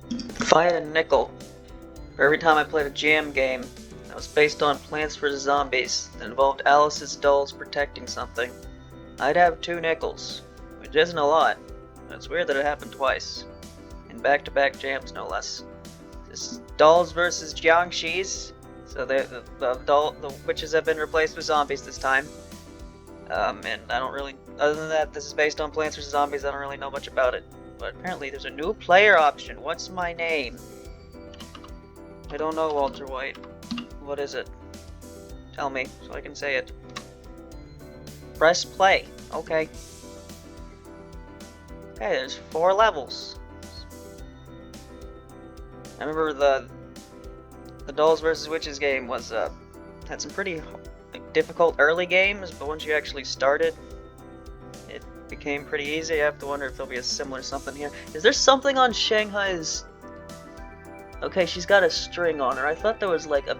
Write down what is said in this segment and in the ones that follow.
If I had a nickel for every time I played a jam game that was based on Plants vs. Zombies that involved Alice's dolls protecting something, I'd have 2 nickels, which isn't a lot, but it's weird that it happened twice, in back-to-back jams no less. This is dolls vs. Jiangshis, so the witches have been replaced with zombies this time. And I don't really, other than that, this is based on Plants vs. Zombies, I don't really know much about it. But apparently there's a new player option. What's my name? I don't know, Walter White. What is it? Tell me, so I can say it. Press play. Okay. Okay, there's 4 levels. I remember the Dolls vs. Witches game was had some pretty difficult early games, but once you actually started, it became pretty easy. I have to wonder if there'll be a similar something here. Is there something on Shanghai's? Okay, she's got a string on her. I thought there was like a...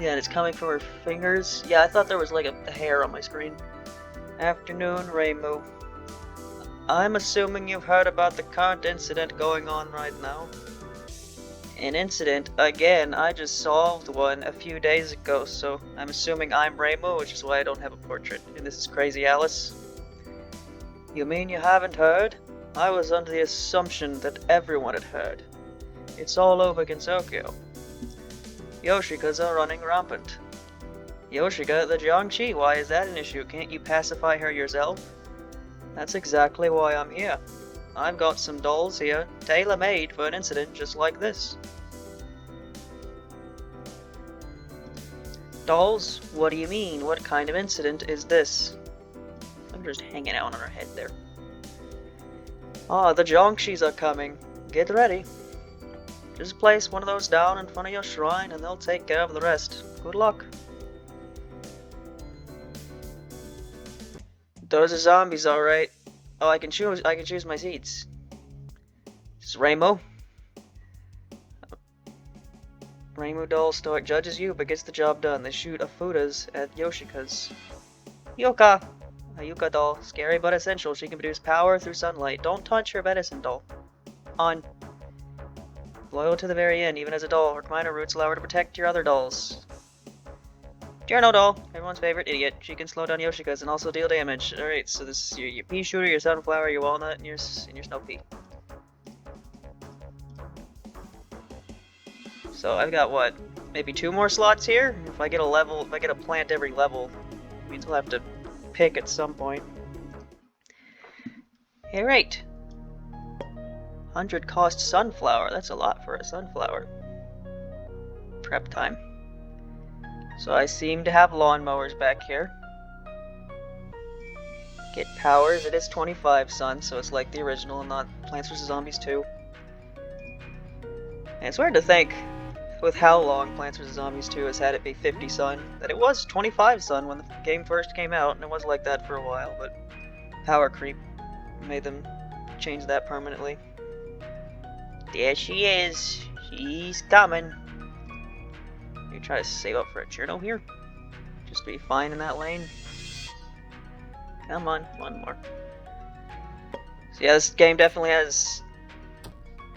Yeah, and it's coming from her fingers. Yeah, I thought there was like a hair on my screen. Afternoon, Reimu. I'm assuming you've heard about the current incident going on right now. An incident? Again, I just solved one a few days ago, so I'm assuming I'm Reimu, which is why I don't have a portrait. And this is Crazy Alice. You mean you haven't heard? I was under the assumption that everyone had heard. It's all over Gensokyo. Yoshika's are running rampant. Yoshika, the Jiangshi, why is that an issue? Can't you pacify her yourself? That's exactly why I'm here. I've got some dolls here, tailor-made for an incident just like this. Dolls? What do you mean? What kind of incident is this? I'm just hanging out on her head there. Ah, the Jiangshis are coming. Get ready. Just place one of those down in front of your shrine and they'll take care of the rest. Good luck. Those are zombies, alright. Oh, I can choose my seats. This is Reimu. Reimu doll store judges you but gets the job done. They shoot a fudas at Yoshika's. Yoka! A Yuka doll. Scary but essential. She can produce power through sunlight. Don't touch her medicine doll. On. Loyal to the very end, even as a doll. Her minor roots allow her to protect your other dolls. Journo doll, everyone's favorite idiot. She can slow down Yoshika's and also deal damage. Alright, so this is your pea shooter, your sunflower, your walnut, and your snow pea. So I've got what? Maybe 2 more slots here? If I get a plant every level, it means we'll have to pick at some point. Alright. 100 cost sunflower, that's a lot for a sunflower. Prep time. So I seem to have lawnmowers back here. Get powers, it is 25 sun, so it's like the original and not Plants vs. Zombies 2. And it's weird to think, with how long Plants vs. Zombies 2 has had it be 50 sun, that it was 25 sun when the game first came out, and it was like that for a while, but power creep made them change that permanently. There she is. She's coming. You try to save up for a journal here? Just to be fine in that lane? Come on, one more. So yeah, this game definitely has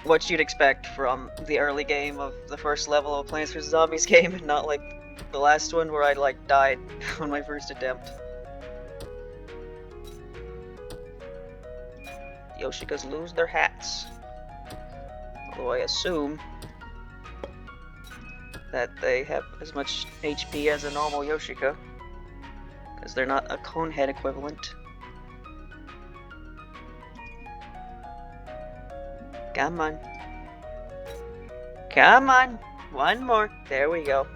what you'd expect from the early game of the first level of Plants vs. Zombies game, and not like the last one where I like died on my first attempt. The Yoshikas lose their hats. Although I assume that they have as much HP as a normal Yoshika, because they're not a conehead equivalent. Come on. Come on! One more. There we go.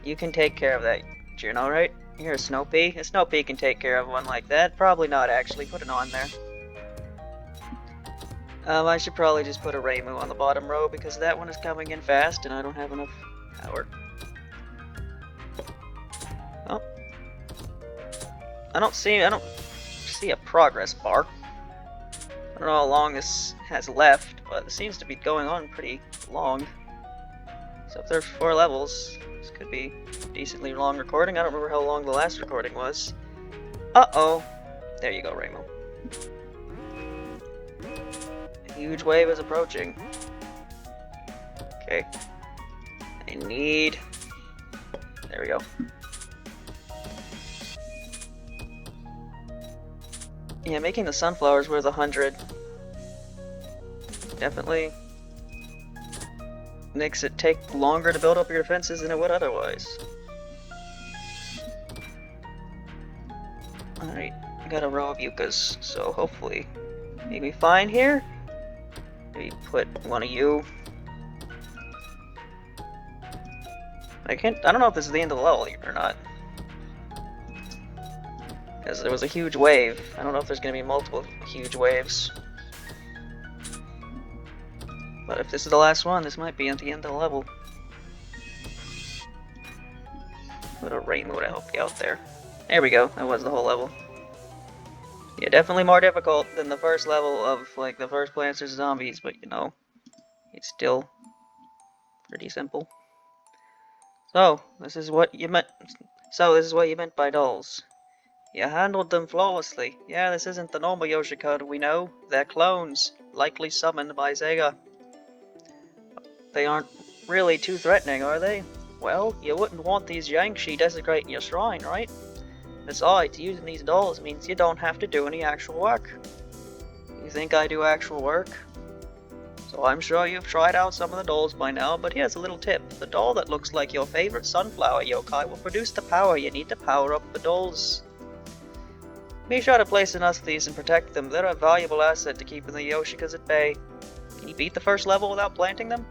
You can take care of that, Juno, right? You're a Snow Pea. A Snow Pea can take care of one like that. Probably not, actually. Put it on there. I should probably just put a Reimu on the bottom row because that one is coming in fast and I don't have enough power. Oh. I don't see a progress bar. I don't know how long this has left, but it seems to be going on pretty long. So if there's 4 levels, this could be a decently long recording. I don't remember how long the last recording was. Uh-oh. There you go, Reimu. A huge wave is approaching. Okay. I need... There we go. Yeah, making the sunflowers worth 100 definitely makes it take longer to build up your defenses than it would otherwise. Alright, I got a row of yuccas, so hopefully maybe fine here. Maybe put one of you. I don't know if this is the end of the level or not. Because there was a huge wave. I don't know if there's going to be multiple huge waves. But if this is the last one, this might be at the end of the level. Put a rainbow to help you out there. There we go, that was the whole level. Yeah, definitely more difficult than the first level of, like, the first Plants vs. Zombies, but you know, it's still pretty simple. So, this is what you meant by dolls. You handled them flawlessly. Yeah, this isn't the normal Yoshi code we know. They're clones, likely summoned by Sega. They aren't really too threatening, are they? Well, you wouldn't want these Jiangshis desecrating your shrine, right? Besides, using these dolls means you don't have to do any actual work. You think I do actual work? So I'm sure you've tried out some of the dolls by now, but here's a little tip. The doll that looks like your favorite sunflower yokai will produce the power you need to power up the dolls. Be sure to place enough of these and protect them. They're a valuable asset to keeping the Yoshikas at bay. Can you beat the first level without planting them?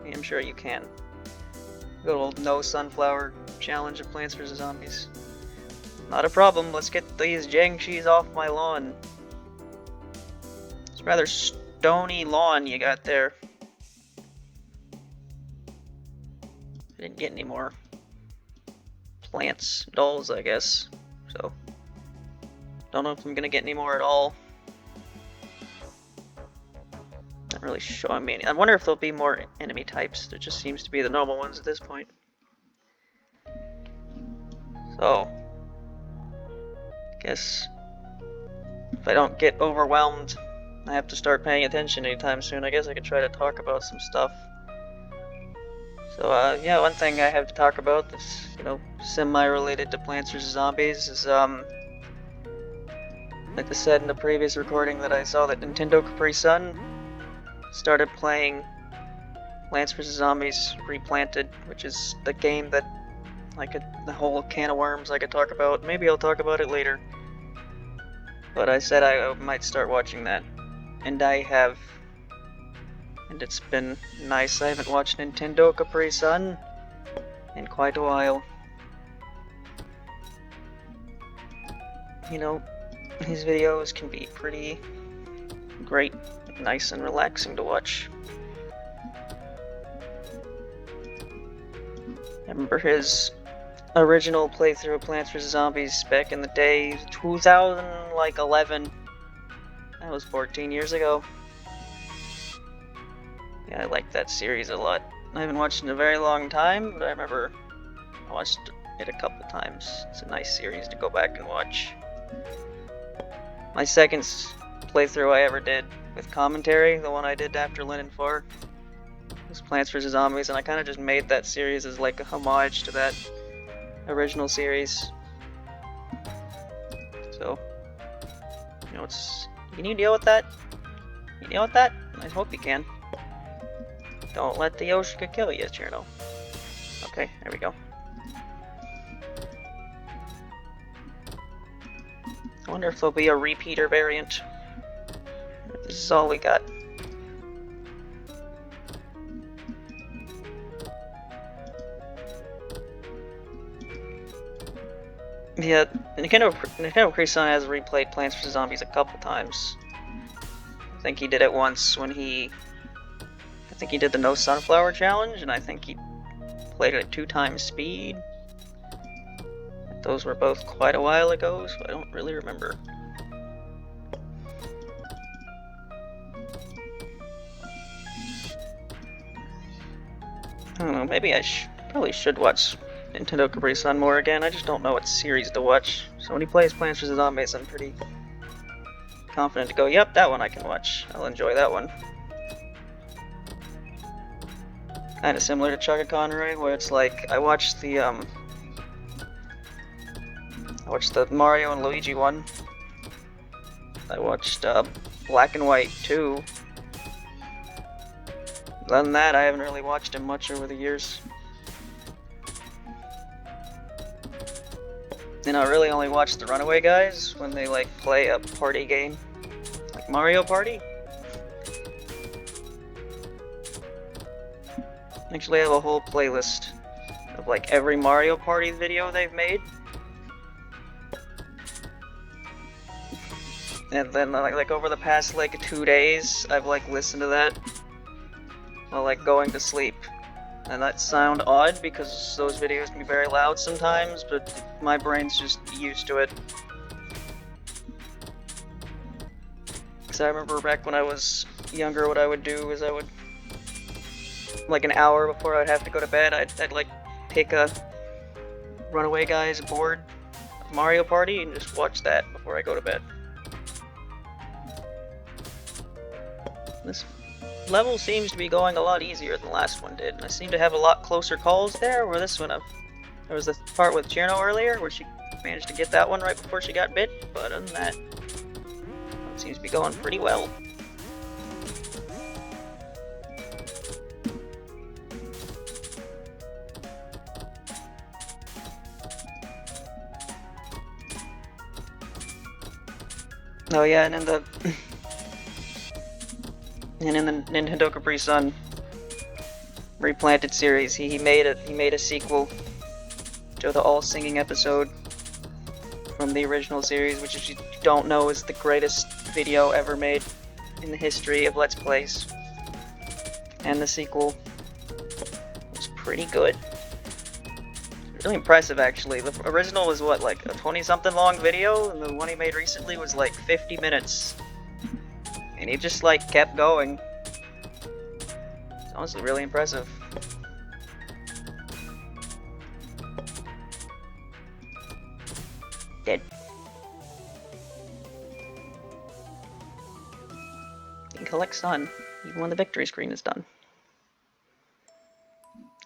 I'm sure you can. Good old no sunflower challenge of Plants vs. Zombies. Not a problem, let's get these Jiangshis off my lawn. It's rather stony lawn you got there. I didn't get any more plants, dolls, I guess. So, don't know if I'm gonna get any more at all. Not really showing me any. I wonder if there'll be more enemy types. There just seems to be the normal ones at this point. So, guess if I don't get overwhelmed, I have to start paying attention anytime soon. I guess I could try to talk about some stuff. So, yeah, one thing I have to talk about that's, you know, semi-related to Plants vs. Zombies is, like I said in the previous recording that I saw that Nintendo Capri Sun started playing Plants vs. Zombies Replanted, which is the game that, like, the whole can of worms I could talk about. Maybe I'll talk about it later. But I said I might start watching that. And I have. And it's been nice. I haven't watched Nintendo Capri Sun in quite a while. You know, his videos can be pretty great, nice and relaxing to watch. I remember his original playthrough of Plants vs. Zombies back in the day, 2011. That was 14 years ago. Yeah, I like that series a lot. I haven't watched it in a very long time, but I remember I watched it a couple times. It's a nice series to go back and watch. My second playthrough I ever did with commentary, the one I did after Linen 4, was Plants vs. Zombies, and I kind of just made that series as like a homage to that original series. So, you know, can you deal with that? You deal with that? I hope you can. Don't let the Yoshika kill you, Cherno. Okay, there we go. I wonder if there'll be a repeater variant. This is all we got. Yeah, Nintendo Capri Sun has replayed Plants vs. Zombies a couple times. I think he did it once when I think he did the No Sunflower Challenge, and I think he played it at 2 times speed. Those were both quite a while ago, so I don't really remember. I don't know, maybe I probably should watch Nintendo Capri Sun more again. I just don't know what series to watch. So when he plays Plants vs. Zombies, I'm pretty confident to go, yep, that one I can watch. I'll enjoy that one. Kind of similar to Chugga Conroy, where it's like I watched the Mario and Luigi one. I watched Black and White 2. Other than that, I haven't really watched him much over the years. And I really only watch the Runaway guys when they like play a party game, like Mario Party. Actually, I have a whole playlist of like every Mario Party video they've made. And then like over the past like 2 days, I've like listened to that while like going to sleep. And that sound odd because those videos can be very loud sometimes, but my brain's just used to it. Because I remember back when I was younger, what I would do is I would, like an hour before I'd have to go to bed, I'd like pick a Runaway Guys board of Mario Party and just watch that before I go to bed. This level seems to be going a lot easier than the last one did. I seem to have a lot closer calls there, where this one, there was the part with Chino earlier, where she managed to get that one right before she got bit, but other than that, it seems to be going pretty well. Oh yeah, and in the Nintendo Capri Sun Replanted series, he made a sequel to the all singing episode from the original series, which, if you don't know, is the greatest video ever made in the history of Let's Plays. And the sequel was pretty good. Really impressive, actually. The original was what, like a 20-something long video, and the one he made recently was like 50 minutes. And he just like kept going. It's honestly really impressive. Dead. You can collect sun, even when the victory screen is done.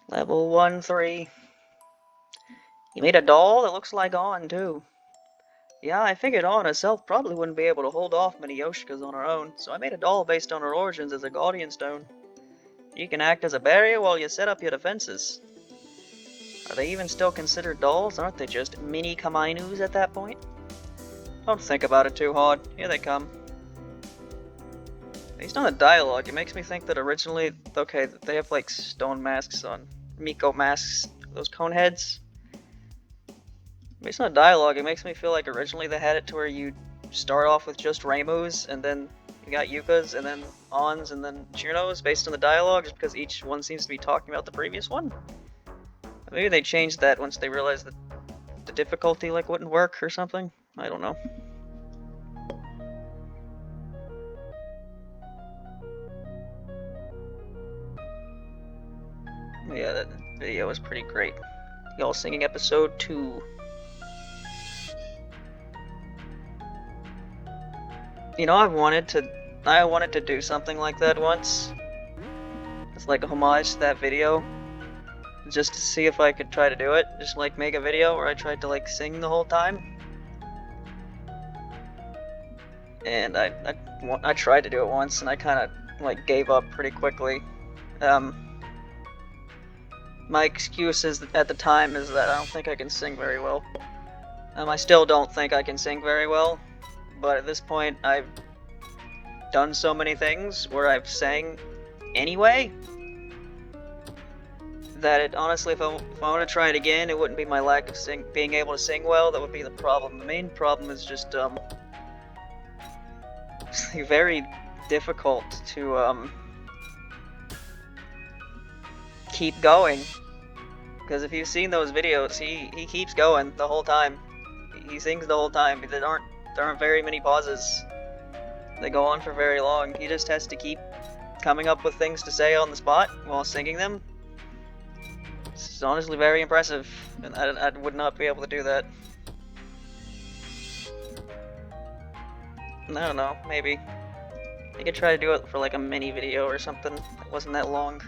Level 1-3. You made a doll that looks like On, too. Yeah, I figured On herself probably wouldn't be able to hold off many Yoshikas on her own, so I made a doll based on her origins as a Guardian Stone. You can act as a barrier while you set up your defenses. Are they even still considered dolls? Aren't they just mini Kamainus at that point? Don't think about it too hard. Here they come. Based on the dialogue, it makes me think that originally, okay, they have like stone masks on, Miko masks, those cone heads. Based on the dialogue, it makes me feel like originally they had it to where you start off with just Reimus, and then you got Yukas, and then Ons, and then Churnos, based on the dialogue, just because each one seems to be talking about the previous one. Maybe they changed that once they realized that the difficulty like wouldn't work or something. I don't know. Yeah, that video was pretty great. Y'all singing episode 2. You know, I wanted to do something like that once. It's like a homage to that video. Just to see if I could try to do it. Just like make a video where I tried to like sing the whole time. And I tried to do it once and I kind of like gave up pretty quickly. My excuse at the time is that I don't think I can sing very well. I still don't think I can sing very well. But at this point, I've done so many things where I've sang anyway, that it honestly, if I want to try it again, it wouldn't be my lack of being able to sing well that would be the problem. The main problem is just very difficult to keep going. Because if you've seen those videos, he keeps going the whole time. He sings the whole time. There aren't very many pauses. They go on for very long. He just has to keep coming up with things to say on the spot while singing them. It's honestly very impressive, and I would not be able to do that. I don't know, maybe. I could try to do it for like a mini video or something that wasn't that long.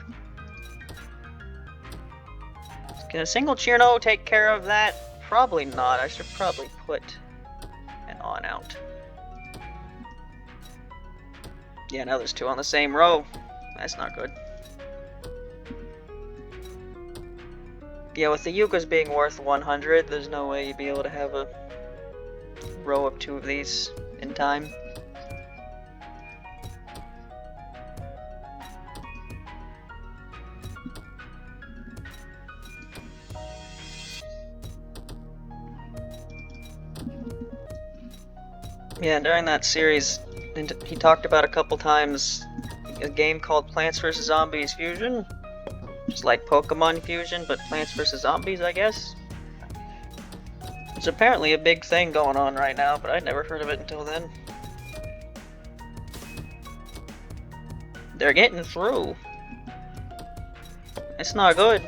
Can a single Cheerno take care of that? Probably not. I should probably put an on out. Yeah, now there's two on the same row. That's not good. Yeah, with the Yukas being worth 100, there's no way you'd be able to have a row of two of these in time. Yeah, during that series, he talked about a couple times a game called Plants vs. Zombies Fusion. Just like Pokemon Fusion, but Plants vs. Zombies, I guess. It's apparently a big thing going on right now, but I'd never heard of it until then. They're getting through. It's not good.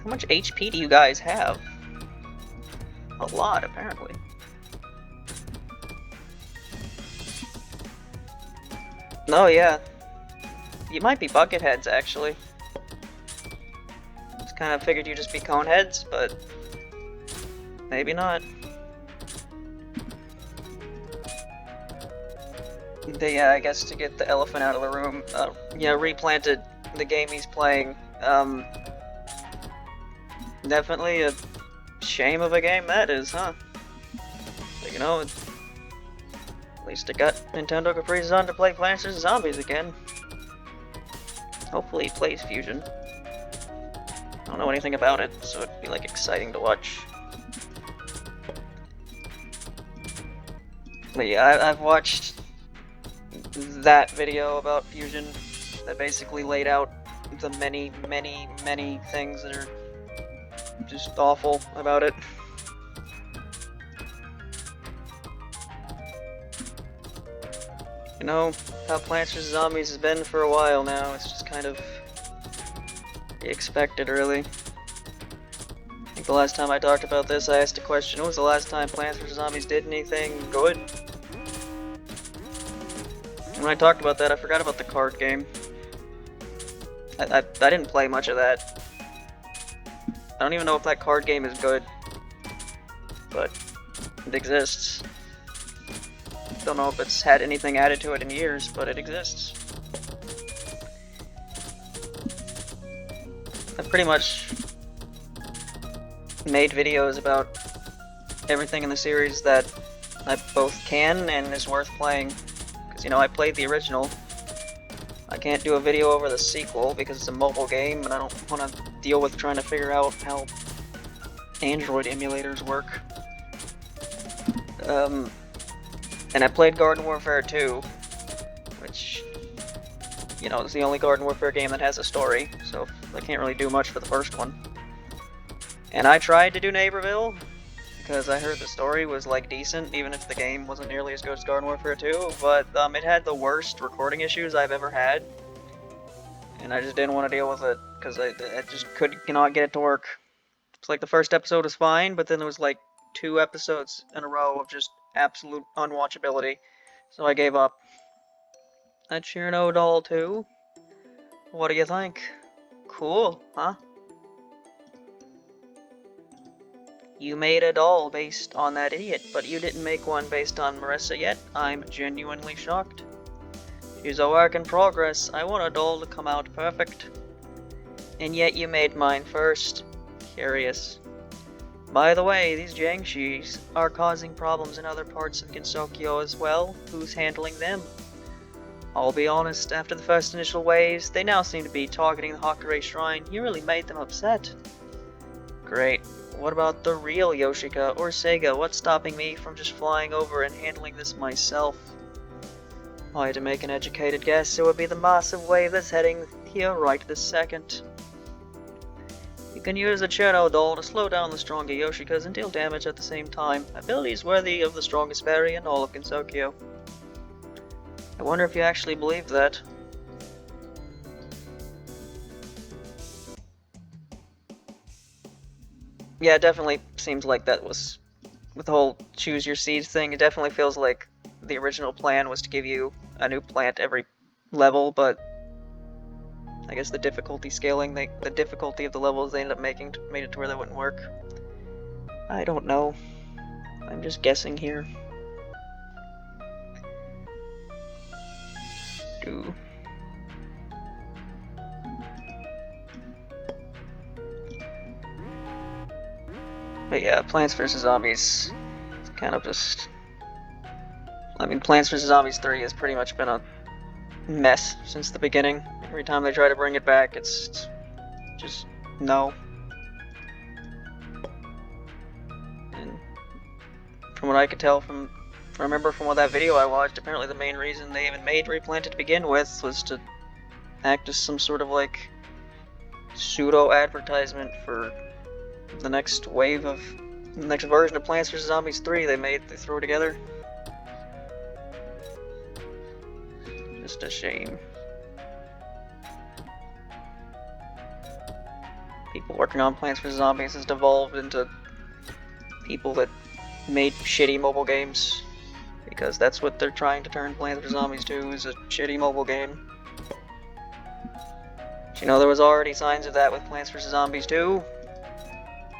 How much HP do you guys have? A lot, apparently. Oh yeah. You might be bucket heads, actually. Just kind of figured you'd just be cone heads, but maybe not. They, I guess to get the elephant out of the room, yeah, replanted the game he's playing. Definitely a shame of a game that is, huh? But, you know, at least it got Nintendo Capri's on to play Plants vs. Zombies again. Hopefully he plays Fusion. I don't know anything about it, so it'd be like exciting to watch. But yeah, I've watched that video about Fusion that basically laid out the many things that are just awful about it. You know, how Plants vs. Zombies has been for a while now, it's just kind of expected, really. I think the last time I talked about this, I asked a question, when was the last time Plants vs. Zombies did anything good? And when I talked about that, I forgot about the card game. I didn't play much of that. I don't even know if that card game is good, but it exists. Don't know if it's had anything added to it in years, but it exists. I've pretty much made videos about everything in the series that I both can and is worth playing. Because, you know, I played the original. I can't do a video over the sequel because it's a mobile game and I don't want to deal with trying to figure out how Android emulators work. And I played Garden Warfare 2, which, you know, is the only Garden Warfare game that has a story, so I can't really do much for the first one. And I tried to do Neighborville, because I heard the story was, like, decent, even if the game wasn't nearly as good as Garden Warfare 2, but it had the worst recording issues I've ever had. And I just didn't want to deal with it, because I just could not get it to work. It's like the first episode was fine, but then there was like 2 episodes in a row of just absolute unwatchability, so I gave up. That Cheerno doll too? What do you think? Cool, huh? You made a doll based on that idiot, but you didn't make one based on Marissa yet? I'm genuinely shocked. She's a work in progress. I want a doll to come out perfect. And yet you made mine first. Curious. By the way, these Jiangshis are causing problems in other parts of Gensokyo as well. Who's handling them? I'll be honest, after the first initial waves, they now seem to be targeting the Hakurei Shrine. You really made them upset. Great. What about the real Yoshika or Sega? What's stopping me from just flying over and handling this myself? If I had to make an educated guess, it would be the massive wave that's heading here right this second. You can use a Cheerno doll to slow down the stronger Yoshikas and deal damage at the same time. Abilities worthy of the strongest fairy in all of Gensokyo. I wonder if you actually believe that. Yeah, it definitely seems like that was, with the whole choose your seeds thing, it definitely feels like the original plan was to give you a new plant every level, but I guess the difficulty scaling, the difficulty of the levels they ended up making made it to where that wouldn't work. I don't know. I'm just guessing here. But yeah, Plants vs. Zombies, it's kind of just... I mean, Plants vs. Zombies 3 has pretty much been a mess since the beginning. Every time they try to bring it back, it's just no. And from what I could tell from that video I watched, apparently the main reason they even made Replanted to begin with was to act as some sort of like pseudo advertisement for the next wave of the next version of Plants vs. Zombies 3 they threw together. Just a shame. People working on Plants vs. Zombies has devolved into people that made shitty mobile games, because that's what they're trying to turn Plants vs. Zombies to, is a shitty mobile game. You know, there was already signs of that with Plants vs. Zombies 2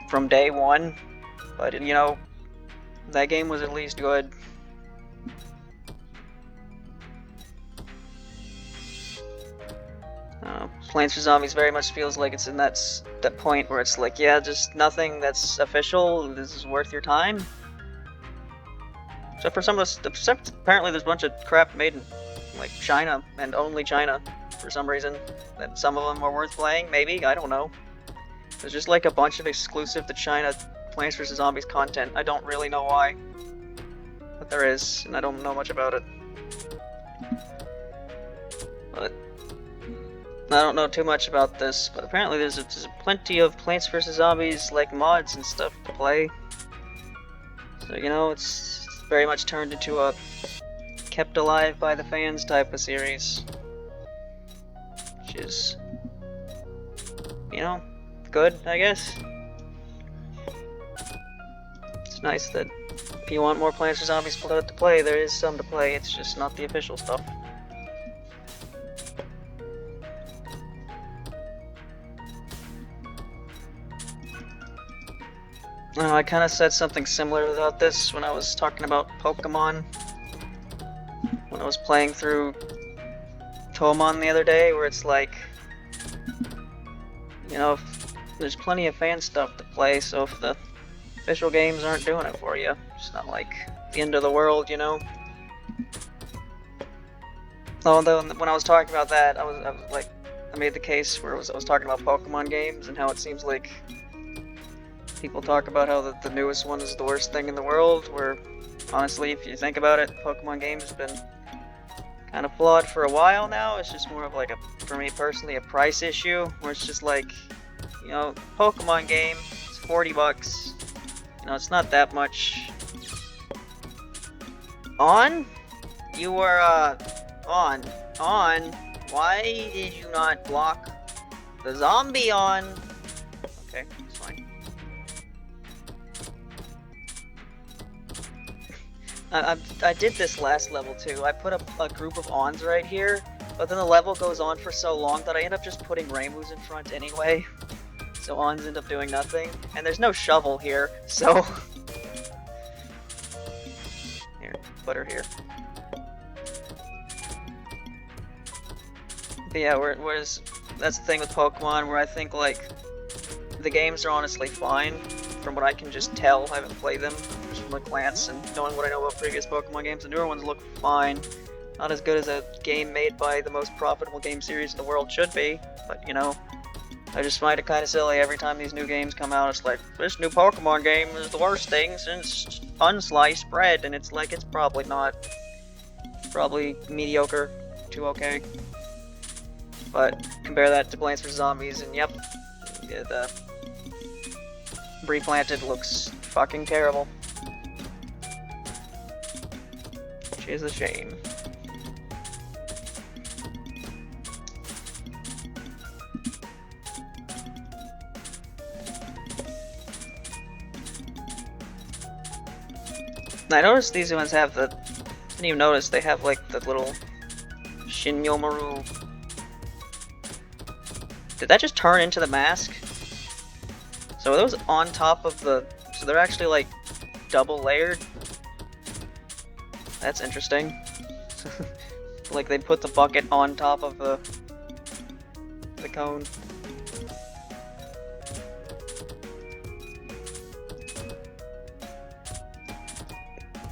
from day one, but you know, that game was at least good. Plants vs. Zombies very much feels like it's in that point where it's like, yeah, just nothing that's official, this is worth your time. Except for some of the, except apparently there's a bunch of crap made in like China, and only China, for some reason, that some of them are worth playing, maybe, I don't know. There's just like a bunch of exclusive to China Plants vs. Zombies content. I don't really know why, but there is, and I don't know much about it. But I don't know too much about this, but apparently there's plenty of Plants vs. Zombies like mods and stuff to play. So, you know, it's very much turned into a kept alive by the fans type of series. Which is, you know, good, I guess. It's nice that if you want more Plants vs. Zombies to play, there is some to play, it's just not the official stuff. I kind of said something similar about this when I was talking about Pokemon. When I was playing through Touhou the other day, where it's like, you know, there's plenty of fan stuff to play, so if the official games aren't doing it for you, it's not like the end of the world, you know? Although, when I was talking about that, I made the case where I was talking about Pokemon games and how it seems like people talk about how the newest one is the worst thing in the world, where, honestly, if you think about it, Pokemon games have been kind of flawed for a while now. It's just more of like for me personally, a price issue, where it's just like, you know, Pokemon game, it's 40 bucks. You know, it's not that much. On? You were, on. Why did you not block the zombie on? Okay, it's fine. I did this last level too. I put up a group of Ons right here, but then the level goes on for so long that I end up just putting Raimus in front anyway. So Ons end up doing nothing. And there's no shovel here, so... Here, put her here. But yeah, that's the thing with Pokemon, where I think, like, the games are honestly fine, from what I can just tell. I haven't played them, just from a glance and knowing what I know about previous Pokemon games. The newer ones look fine. Not as good as a game made by the most profitable game series in the world should be, but, you know, I just find it kind of silly every time these new games come out. It's like, this new Pokemon game is the worst thing since unsliced bread, and it's like, it's probably not. It's probably mediocre to okay. But compare that to Plants vs. Zombies, and yep, yeah, the Replanted looks fucking terrible. Which is a shame. I noticed these ones have the... I didn't even notice they have like the little Shinyomaru. Did that just turn into the mask? So are those on top of the... So they're actually like double layered? That's interesting. Like they put the bucket on top of the cone.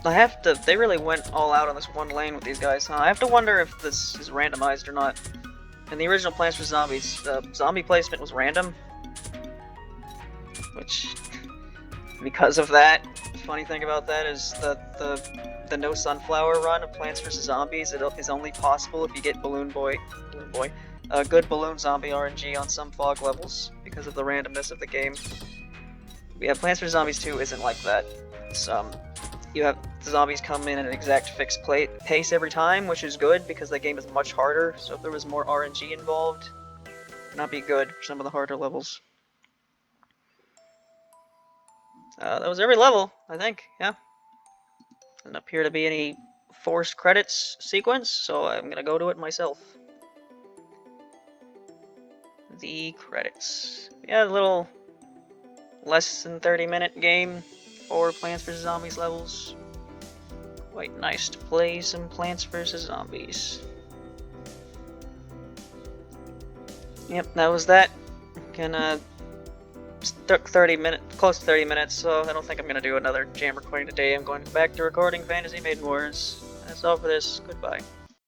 I have to... They really went all out on this one lane with these guys, huh? I have to wonder if this is randomized or not. In the original Plants vs. Zombies, zombie placement was random. Which... Because of that, the funny thing about that is that the no sunflower run of Plants vs. Zombies is only possible if you get Balloon Boy, good balloon zombie RNG on some fog levels because of the randomness of the game. Yeah, Plants vs. Zombies 2 isn't like that. It's, you have the zombies come in at an exact fixed pace every time, which is good because the game is much harder. So if there was more RNG involved, it would not be good for some of the harder levels. That was every level, I think, yeah. Doesn't appear to be any forced credits sequence, so I'm gonna go to it myself. The credits. Yeah, a little less than 30-minute game for Plants vs. Zombies levels. Quite nice to play some Plants vs. Zombies. Yep, that was that. Took 30 minutes, close to 30 minutes, so I don't think I'm gonna do another jam recording today. I'm going back to recording Fantasy Maiden Wars. That's all for this. Goodbye.